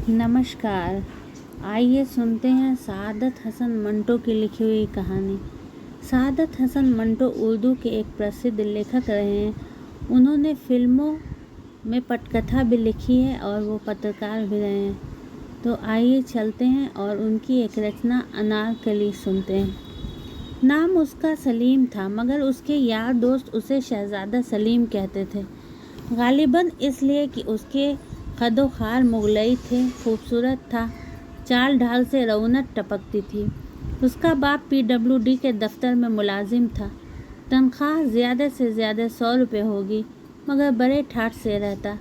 नमस्कार। आइए सुनते हैं सआदत हसन मंटो की लिखी हुई कहानी। सआदत हसन मंटो उर्दू के एक प्रसिद्ध लेखक रहे हैं। उन्होंने फिल्मों में पटकथा भी लिखी है और वो पत्रकार भी रहे हैं। तो आइए चलते हैं और उनकी एक रचना अनारकली सुनते हैं। नाम उसका सलीम था, मगर उसके यार दोस्त उसे शहजादा सलीम कहते थे। गालिबन इसलिए कि उसके कदो खार मुगलई थे, खूबसूरत था, चाल ढाल से रौनक टपकती थी। उसका बाप PWD के दफ्तर में मुलाजिम था। तनख्वाह ज़्यादा से ज़्यादा 100 रुपये होगी, मगर बड़े ठाठ से रहता।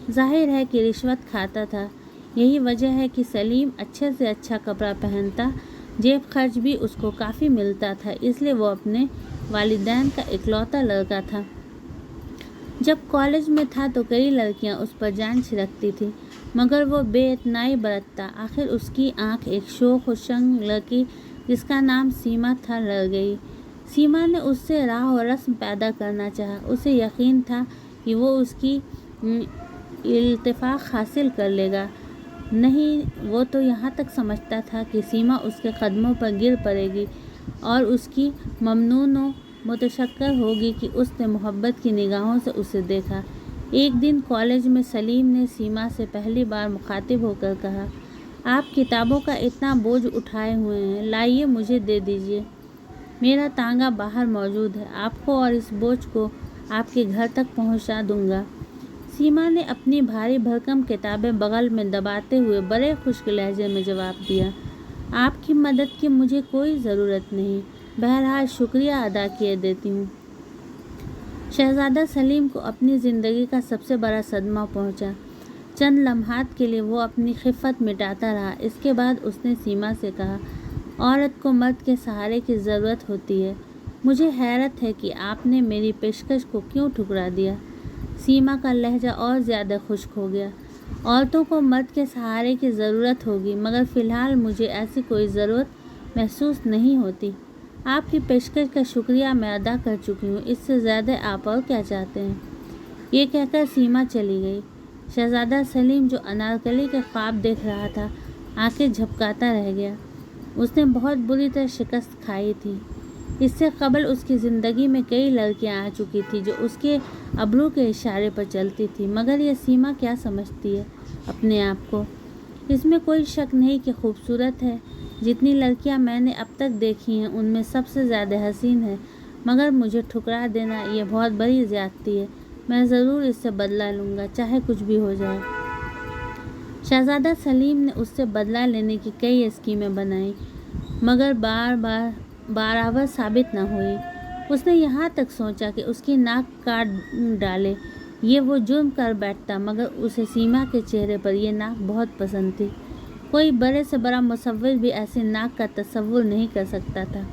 जाहिर है कि रिश्वत खाता था। यही वजह है कि सलीम अच्छे से अच्छा कपड़ा पहनता, जेब खर्च भी उसको काफ़ी मिलता था, इसलिए वो अपने वालिदैन का इकलौता लड़का था। जब कॉलेज में था तो कई लड़कियां उस पर जान छिड़कती थी, मगर वो बेइतनाई बरतता। आखिर उसकी आंख एक शोख और शंग लड़की जिसका नाम सीमा था लड़ गई। सीमा ने उससे राह और रस्म पैदा करना चाहा। उसे यकीन था कि वो उसकी इल्तिफाक हासिल कर लेगा। नहीं, वो तो यहाँ तक समझता था कि सीमा उसके कदमों पर गिर पड़ेगी और उसकी ममनून मुतशक्कर होगी कि उसने मोहब्बत की निगाहों से उसे देखा। एक दिन कॉलेज में सलीम ने सीमा से पहली बार मुखातिब होकर कहा, आप किताबों का इतना बोझ उठाए हुए हैं, लाइए मुझे दे दीजिए। मेरा तांगा बाहर मौजूद है, आपको और इस बोझ को आपके घर तक पहुंचा दूंगा। सीमा ने अपनी भारी भरकम किताबें बगल में दबाते हुए बड़े खुश्क लहजे में जवाब दिया, आपकी मदद की मुझे कोई ज़रूरत नहीं, बहरहाल शुक्रिया अदा किए देती हूँ। शहजादा सलीम को अपनी ज़िंदगी का सबसे बड़ा सदमा पहुँचा। चंद लम्हात के लिए वो अपनी खिफ़त मिटाता रहा। इसके बाद उसने सीमा से कहा, औरत को मर्द के सहारे की ज़रूरत होती है। मुझे हैरत है कि आपने मेरी पेशकश को क्यों ठुकरा दिया। सीमा का लहजा और ज़्यादा खुश्क हो गया। औरतों को मर्द के सहारे की ज़रूरत होगी, मगर फ़िलहाल मुझे ऐसी कोई ज़रूरत महसूस नहीं होती। आपकी पेशकश का शुक्रिया मैं अदा कर चुकी हूँ, इससे ज़्यादा आप और क्या चाहते हैं। ये कहकर सीमा चली गई। शहजादा सलीम, जो अनारकली के ख्वाब देख रहा था, आंखें झपकाता रह गया। उसने बहुत बुरी तरह शिकस्त खाई थी। इससे कबल उसकी ज़िंदगी में कई लड़कियां आ चुकी थी जो उसके अबरू के इशारे पर चलती थी, मगर यह सीमा क्या समझती है अपने आप को। इसमें कोई शक नहीं कि खूबसूरत है। जितनी लड़कियां मैंने अब तक देखी हैं उनमें सबसे ज़्यादा हसीन है, मगर मुझे ठुकरा देना ये बहुत बड़ी ज़्यादती है। मैं ज़रूर इससे बदला लूँगा, चाहे कुछ भी हो जाए। शहजादा सलीम ने उससे बदला लेने की कई स्कीमें बनाई, मगर बराबर साबित न हुई। उसने यहाँ तक सोचा कि उसकी नाक काट डाले। ये वो जुर्म कर बैठता, मगर उसे सीमा के चेहरे पर यह नाक बहुत पसंद थी। कोई बड़े से बड़ा मुसव्विर भी ऐसी नाक का तसव्वुर नहीं कर सकता था।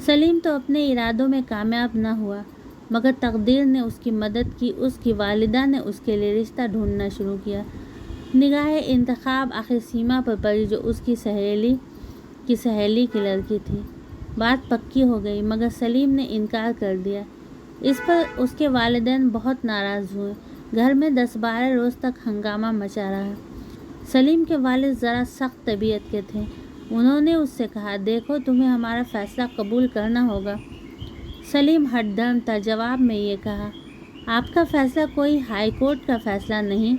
सलीम तो अपने इरादों में कामयाब न हुआ, मगर तकदीर ने उसकी मदद की। उसकी वालिदा ने उसके लिए रिश्ता ढूंढना शुरू किया। निगाहे इंतखाब आखिर सीमा पर पड़ी, जो उसकी सहेली की लड़की थी। बात पक्की हो गई, मगर सलीम ने इनकार कर दिया। इस पर उसके वालिदैन बहुत नाराज़ हुए। घर में 10-12 रोज़ तक हंगामा मचा रहा। सलीम के वालिद ज़रा सख्त तबीयत के थे। उन्होंने उससे कहा, देखो, तुम्हें हमारा फ़ैसला कबूल करना होगा। सलीम हठधर्म था। जवाब में ये कहा, आपका फ़ैसला कोई हाई कोर्ट का फ़ैसला नहीं।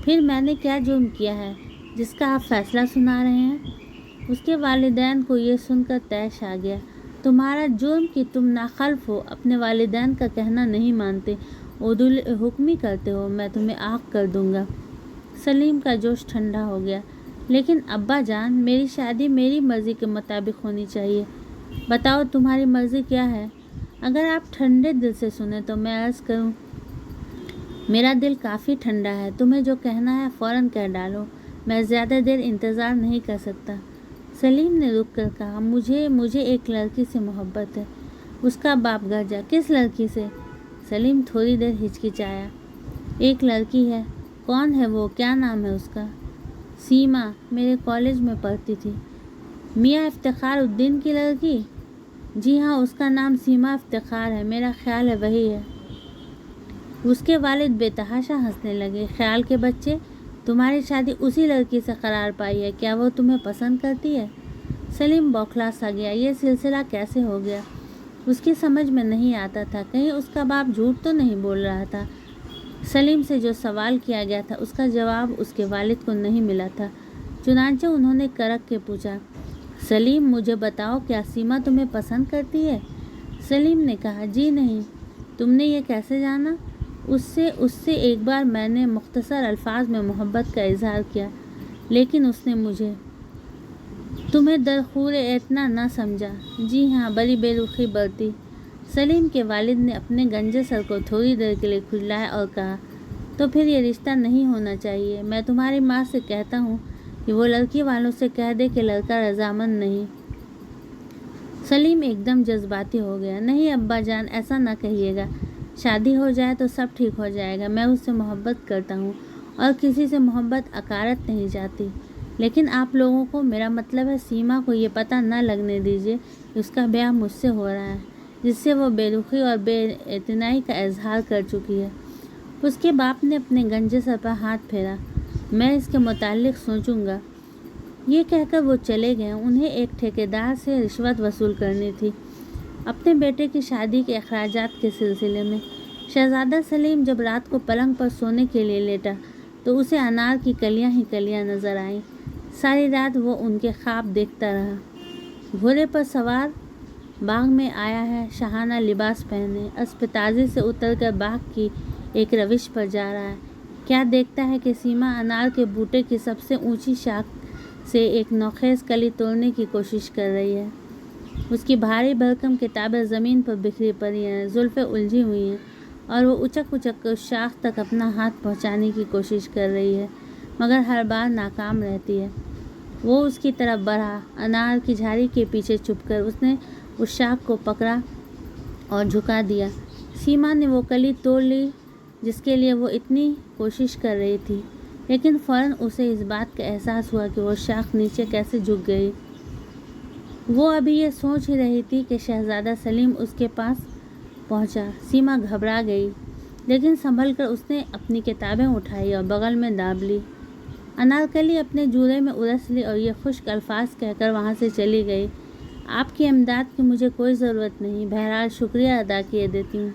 फिर मैंने क्या जुर्म किया है जिसका आप फ़ैसला सुना रहे हैं। उसके वालिदैन को ये सुनकर तैश आ गया। तुम्हारा जुर्म कि तुम नाखल्फ हो, अपने वालिदैन का कहना नहीं मानते, उदुल हुक्मी करते हो। मैं तुम्हें आग कर दूंगा। सलीम का जोश ठंडा हो गया। लेकिन अब्बा जान, मेरी शादी मेरी मर्ज़ी के मुताबिक होनी चाहिए। बताओ, तुम्हारी मर्ज़ी क्या है। अगर आप ठंडे दिल से सुने तो मैं अर्ज़ करूं, मेरा दिल काफ़ी ठंडा है। तुम्हें जो कहना है फ़ौरन कह डालो। मैं ज़्यादा देर इंतज़ार नहीं कर सकता। सलीम ने रुक कर कहा, मुझे एक लड़की से मोहब्बत है। उसका बाप गरजा, किस लड़की से। सलीम थोड़ी देर हिचकिचाया। एक लड़की है। कौन है वो, क्या नाम है उसका। सीमा, मेरे कॉलेज में पढ़ती थी। मियाँ इफ्तिखार उद्दीन की लड़की। जी हाँ, उसका नाम सीमा इफ्तिखार है। मेरा ख्याल है वही है। उसके वालिद बेतहाशा हंसने लगे। ख्याल के बच्चे, तुम्हारी शादी उसी लड़की से करार पाई है, क्या वो तुम्हें पसंद करती है? सलीम बौखला सा गया। ये सिलसिला कैसे हो गया उसकी समझ में नहीं आता था। कहीं उसका बाप झूठ तो नहीं बोल रहा था। सलीम से जो सवाल किया गया था उसका जवाब उसके वालिद को नहीं मिला था। चुनांचे उन्होंने करक के पूछा, सलीम मुझे बताओ, क्या सीमा तुम्हें पसंद करती है? सलीम ने कहा, जी नहीं। तुमने ये कैसे जाना? उससे एक बार मैंने मुख्तसर अल्फाज में मोहब्बत का इजहार किया, लेकिन उसने मुझे तुम्हें दरखूर इतना न समझा। जी हाँ, बड़ी बेरुखी बरती। सलीम के वालिद ने अपने गंजे सर को थोड़ी देर के लिए खुजलाया और कहा, तो फिर ये रिश्ता नहीं होना चाहिए। मैं तुम्हारी माँ से कहता हूँ कि वो लड़की वालों से कह दे कि लड़का रजामंद नहीं। सलीम एकदम जज्बाती हो गया। नहीं अब्बा जान, ऐसा ना कहिएगा। शादी हो जाए तो सब ठीक हो जाएगा। मैं उससे मोहब्बत करता हूँ और किसी से मोहब्बत अकारत नहीं जाती, लेकिन आप लोगों को, मेरा मतलब है सीमा को, ये पता न लगने दीजिए कि उसका ब्याह मुझसे हो रहा है, जिससे वो बेरुखी और बेइतनाई का इजहार कर चुकी है। उसके बाप ने अपने गंजे सर पर हाथ फेरा। मैं इसके मुताल्लिक सोचूंगा। ये कहकर वो चले गए। उन्हें एक ठेकेदार से रिश्वत वसूल करनी थी अपने बेटे की शादी के अखराजात के सिलसिले में। शहजादा सलीम जब रात को पलंग पर सोने के लिए लेटा तो उसे अनार की कलियां ही कलियां नजर आईं। सारी रात वो उनके ख्वाब देखता रहा। घोड़े पर सवार बाग में आया है, शाहाना लिबास पहने, अस्पताजी से उतरकर बाग की एक रविश पर जा रहा है। क्या देखता है कि सीमा अनार के बूटे की सबसे ऊंची शाख से एक नौखेज़ कली तोड़ने की कोशिश कर रही है। उसकी भारी भरकम किताबें ज़मीन पर बिखरी पड़ी हैं, जुल्फ़ें उलझी हुई हैं और वो उचक उचक कर उस शाख तक अपना हाथ पहुंचाने की कोशिश कर रही है, मगर हर बार नाकाम रहती है। वो उसकी तरफ बढ़ा। अनार की झाड़ी के पीछे छुपकर उसने उस शाख को पकड़ा और झुका दिया। सीमा ने वो कली तोड़ ली जिसके लिए वो इतनी कोशिश कर रही थी, लेकिन फ़ौरन उसे इस बात का एहसास हुआ कि वो शाख नीचे कैसे झुक गई। वो अभी ये सोच ही रही थी कि शहजादा सलीम उसके पास पहुंचा। सीमा घबरा गई, लेकिन संभल कर उसने अपनी किताबें उठाई और बगल में दाब ली। अनारकली अपने जूरे में उलझ ली और ये खुश्क अल्फाज कहकर वहाँ से चली गई, आपकी इमदाद की मुझे कोई ज़रूरत नहीं, बहरहाल शुक्रिया अदा किए देती हूँ।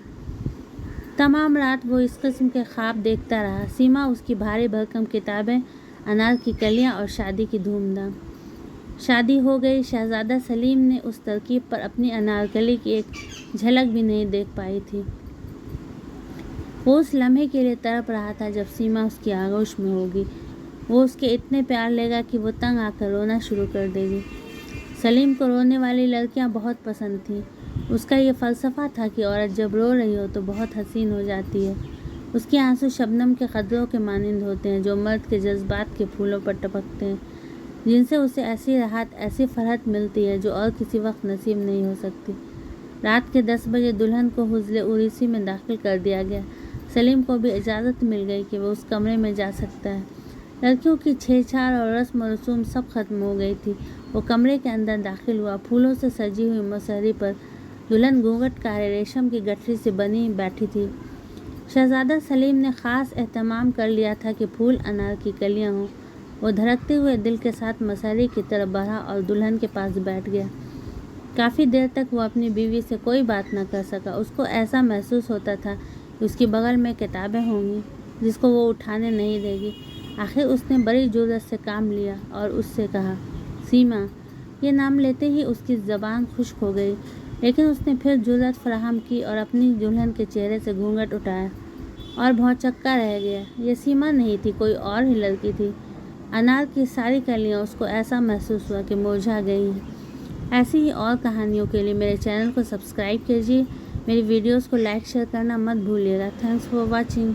तमाम रात वो इस किस्म के ख्वाब देखता रहा। सीमा, उसकी भारी भरकम किताबें, अनार की कलियाँ और शादी की धूमधाम। शादी हो गई। शहजादा सलीम ने उस तरकीब पर अपनी अनारकली की एक झलक भी नहीं देख पाई थी। वो उस लम्हे के लिए तड़प रहा था जब सीमा उसकी आगोश में होगी। वो उसके इतने प्यार लेगा कि वो तंग आकर रोना शुरू कर देगी। सलीम को रोने वाली लड़कियां बहुत पसंद थीं। उसका ये फ़लसफ़ा था कि औरत जब रो रही हो तो बहुत हसीन हो जाती है। उसके आंसू शबनम के कदरों के मानिंद होते हैं जो मर्द के जज्बात के फूलों पर टपकते हैं, जिनसे उसे ऐसी राहत, ऐसी फरहत मिलती है जो और किसी वक्त नसीब नहीं हो सकती। रात के 10 बजे दुल्हन को हुज़्ले उर्सी में दाखिल कर दिया गया। सलीम को भी इजाज़त मिल गई कि वो उस कमरे में जा सकता है। लड़कियों की छेड़छाड़ और रस्म और रसूम सब खत्म हो गई थी। वो कमरे के अंदर दाखिल हुआ। फूलों से सजी हुई मसहरी पर दुल्हन घूंघट काले रेशम की गठरी से बनी बैठी थी। शहजादा सलीम ने ख़ास एहतमाम कर लिया था कि फूल अनार की कलियां हों। वो धड़कते हुए दिल के साथ मसहरी की तरफ बढ़ा और दुल्हन के पास बैठ गया। काफ़ी देर तक वो अपनी बीवी से कोई बात न कर सका। उसको ऐसा महसूस होता था कि उसके बगल में किताबें होंगी जिसको वो उठाने नहीं देगी। आखिर उसने बड़ी जुर्रत से काम लिया और उससे कहा, सीमा। ये नाम लेते ही उसकी ज़बान खुश्क हो गई, लेकिन उसने फिर जुर्रत फराहम की और अपनी दुल्हन के चेहरे से घूंघट उठाया और भौचक्का रह गया। ये सीमा नहीं थी, कोई और ही लड़की थी। अनार की सारी कलियाँ उसको ऐसा महसूस हुआ कि मुरझा गई हैं। ऐसी ही और कहानियों के लिए मेरे चैनल को सब्सक्राइब कीजिए। मेरी वीडियोस को लाइक शेयर करना मत भूलिएगा। Thanks for watching.